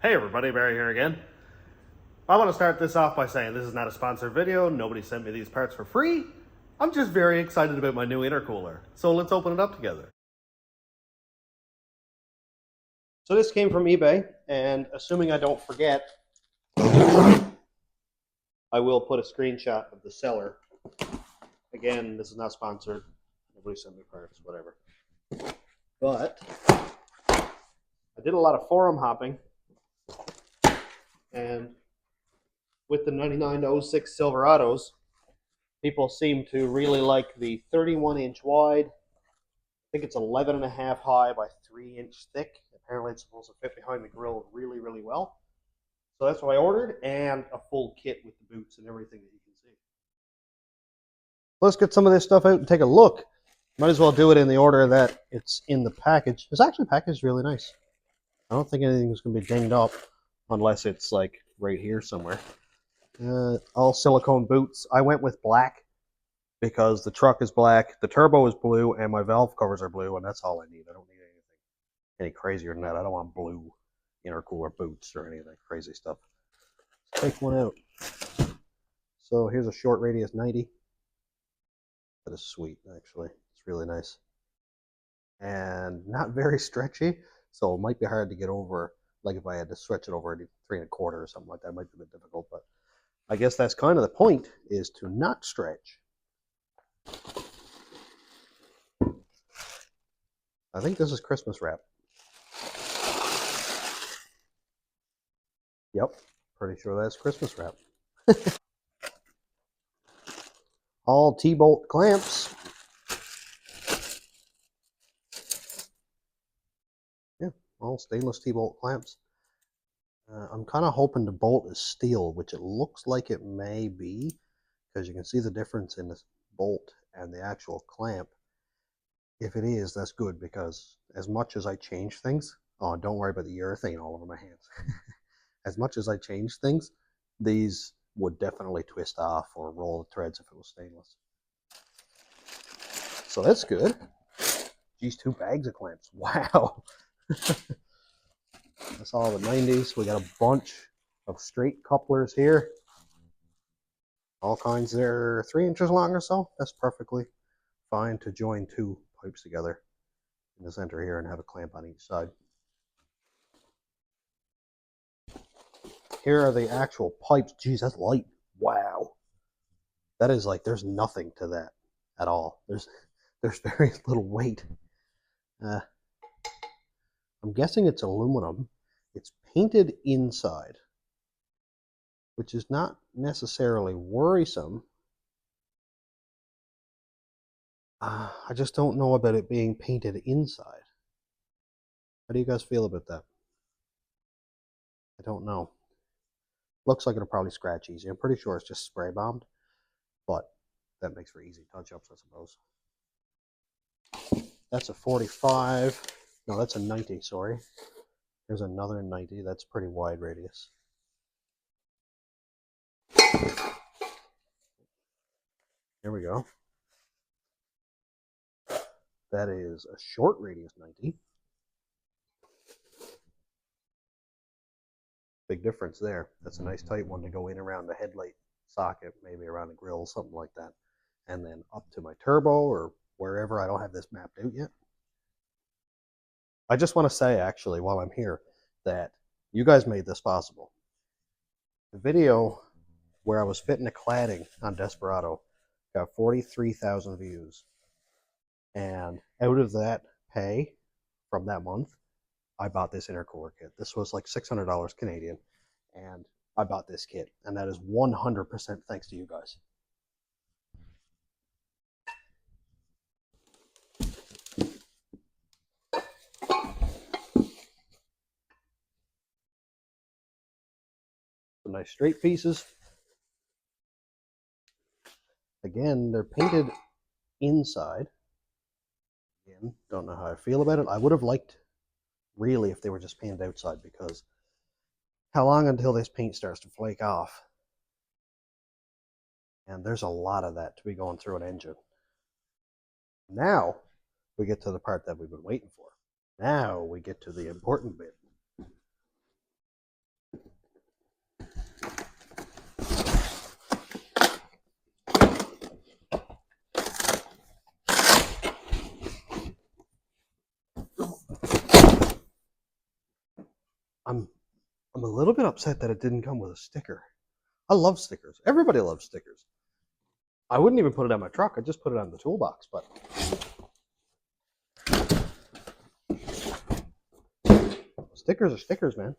Hey everybody, Barry here again. I want to start this off by saying this is not a sponsored video. Nobody sent me these parts for free. I'm just very excited about my new intercooler. So let's open it up together. So this came from eBay, and assuming I don't forget, I will put a screenshot of the seller. Again, this is not sponsored. Nobody sent me parts, whatever. But I did a lot of forum hopping, and with the 99-06 Silverados, people seem to really like the 31-inch wide. I think it's 11.5 high by 3-inch thick. Apparently it's supposed to fit behind the grill really, really well. So that's what I ordered, and a full kit with the boots and everything that you can see. Let's get some of this stuff out and take a look. Might as well do it in the order that it's in the package. It's actually packaged really nice. I don't think anything's going to be dinged up unless it's like right here somewhere. All silicone boots. I went with black because the truck is black, the turbo is blue, and my valve covers are blue, and that's all I need. I don't need anything any crazier than that. I don't want blue intercooler boots or any of that crazy stuff. Let's take one out. So here's a short radius 90. That is sweet, actually. It's really nice. And not very stretchy, so it might be hard to get over. Like if I had to stretch it over 3 1/4 or something like that, it might be a bit difficult, but I guess that's kind of the point, is to not stretch. I think this is Christmas wrap. Yep, pretty sure that's Christmas wrap. All T-bolt clamps. Yeah, all stainless T-bolt clamps. I'm kind of hoping the bolt is steel, which it looks like it may be, because you can see the difference in this bolt and the actual clamp. If it is, that's good, because as much as I change things, oh, don't worry about the urethane all over my hands. As much as I change things, these would definitely twist off or roll the threads if it was stainless. So that's good. Geez, 2 bags of clamps. Wow. That's all the 90s. We got a bunch of straight couplers here. All kinds. They're 3 inches long or so. That's perfectly fine to join 2 pipes together in the center here and have a clamp on each side. Here are the actual pipes. Geez, that's light. Wow. That is like, there's nothing to that at all. There's very little weight. I'm guessing it's aluminum. It's painted inside, which is not necessarily worrisome. I just don't know about it being painted inside. How do you guys feel about that? I don't know. Looks like it'll probably scratch easy. I'm pretty sure it's just spray bombed, but that makes for easy touch-ups, I suppose. That's a 45. No, that's a 90, sorry. There's another 90. That's pretty wide radius. Here we go. That is a short radius 90. Big difference there. That's a nice tight one to go in around the headlight socket, maybe around the grill, something like that. And then up to my turbo or wherever. I don't have this mapped out yet. I just want to say, actually, while I'm here, that you guys made this possible. The video where I was fitting the cladding on Desperado got 43,000 views. And out of that pay from that month, I bought this intercooler kit. This was like $600 Canadian, and I bought this kit. And that is 100% thanks to you guys. Some nice straight pieces. Again, they're painted inside. Again, don't know how I feel about it. I would have liked, really, if they were just painted outside, because how long until this paint starts to flake off? And there's a lot of that to be going through an engine. Now we get to the part that we've been waiting for. Now we get to the important bit. I'm a little bit upset that it didn't come with a sticker. I love stickers. Everybody loves stickers. I wouldn't even put it on my truck. I just put it on the toolbox, but stickers are stickers, man.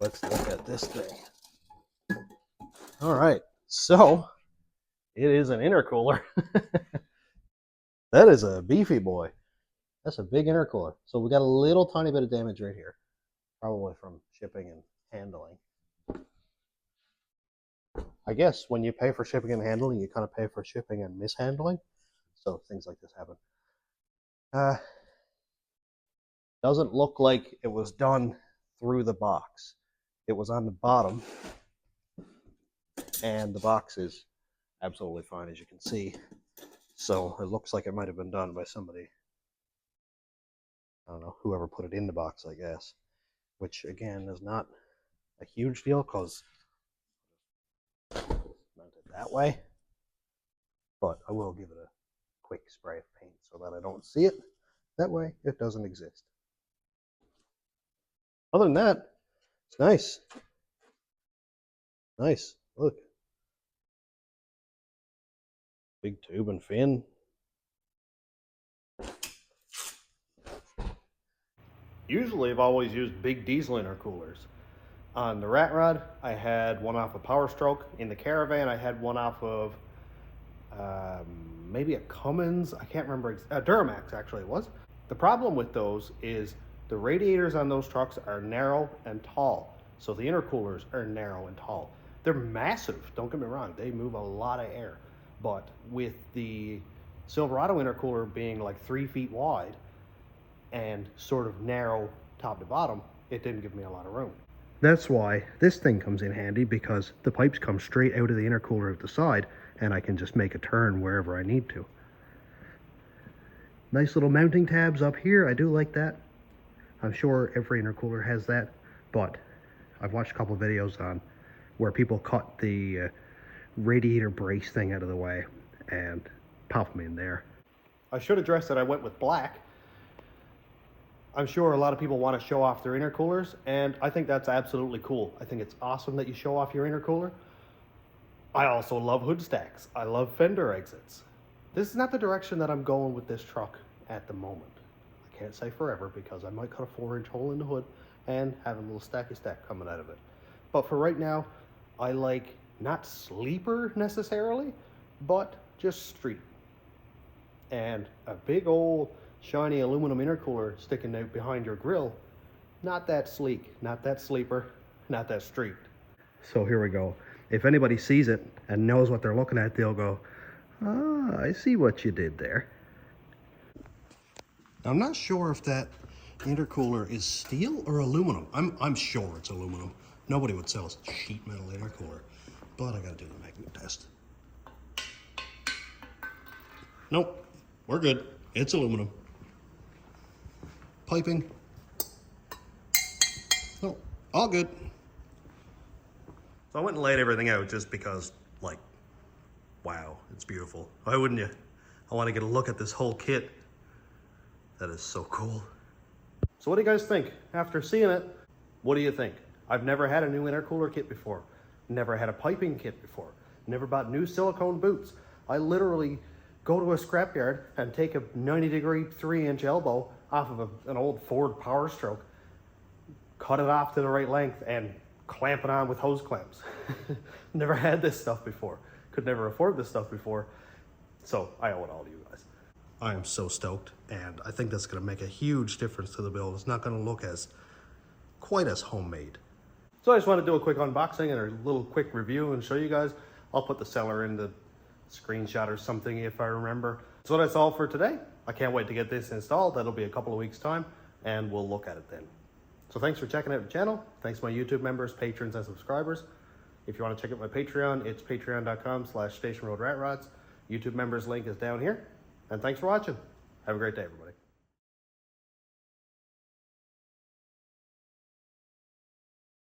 Let's look at this thing. All right, so it is an intercooler. That is a beefy boy. That's a big intercooler. So we got a little tiny bit of damage right here, probably from shipping and handling. I guess when you pay for shipping and handling, you kind of pay for shipping and mishandling. So things like this happen. Doesn't look like it was done through the box. It was on the bottom, and the box is absolutely fine, as you can see. So it looks like it might have been done by somebody, I don't know, whoever put it in the box, I guess. Which, again, is not a huge deal, because mount it that way. But I will give it a quick spray of paint so that I don't see it. That way, it doesn't exist. Other than that, it's nice. Nice. Look. Big tube and fin. Usually I've always used big diesel intercoolers. On the Rat Rod, I had one off of Power Stroke. In the Caravan, I had one off of maybe a Cummins. I can't remember. Duramax, actually, it was. The problem with those is the radiators on those trucks are narrow and tall. So the intercoolers are narrow and tall. They're massive, don't get me wrong. They move a lot of air. But with the Silverado intercooler being like 3 feet wide and sort of narrow top to bottom, it didn't give me a lot of room. That's why this thing comes in handy, because the pipes come straight out of the intercooler at the side, and I can just make a turn wherever I need to. Nice little mounting tabs up here. I do like that. I'm sure every intercooler has that, but I've watched a couple of videos on where people cut the radiator brace thing out of the way and pop them in there. I should address that I went with black. I'm sure a lot of people want to show off their intercoolers, and I think that's absolutely cool. I think it's awesome that you show off your intercooler. I also love hood stacks. I love fender exits. This is not the direction that I'm going with this truck at the moment. I can't say forever, because I might cut a 4-inch hole in the hood and have a little stacky stack coming out of it. But for right now, I like not sleeper necessarily, but just street. And a big old shiny aluminum intercooler sticking out behind your grill, not that sleek, not that sleeper, not that street. So here we go. If anybody sees it and knows what they're looking at, they'll go, "Ah, I see what you did there." I'm not sure if that intercooler is steel or aluminum. I'm sure it's aluminum. Nobody would sell a sheet metal intercooler, but I gotta do the magnet test. Nope, we're good. It's aluminum. Piping. Nope, all good. So I went and laid everything out just because, like, wow, it's beautiful. Why wouldn't you? I want to get a look at this whole kit. That is so cool. So what do you guys think? After seeing it, what do you think? I've never had a new intercooler kit before. Never had a piping kit before. Never bought new silicone boots. I literally go to a scrapyard and take a 90-degree 3-inch elbow off of an old Ford Power Stroke, cut it off to the right length, and clamp it on with hose clamps. Never had this stuff before. Could never afford this stuff before. So I owe it all to you guys. I am so stoked, and I think that's going to make a huge difference to the build. It's not going to look quite as homemade. So I just want to do a quick unboxing and a little quick review and show you guys. I'll put the seller in the screenshot or something if I remember. So that's all for today. I can't wait to get this installed. That'll be a couple of weeks time, and we'll look at it then. So thanks for checking out the channel. Thanks to my YouTube members, patrons, and subscribers. If you want to check out my Patreon, it's patreon.com/stationroadratrods. YouTube members link is down here. And thanks for watching. Have a great day, everybody.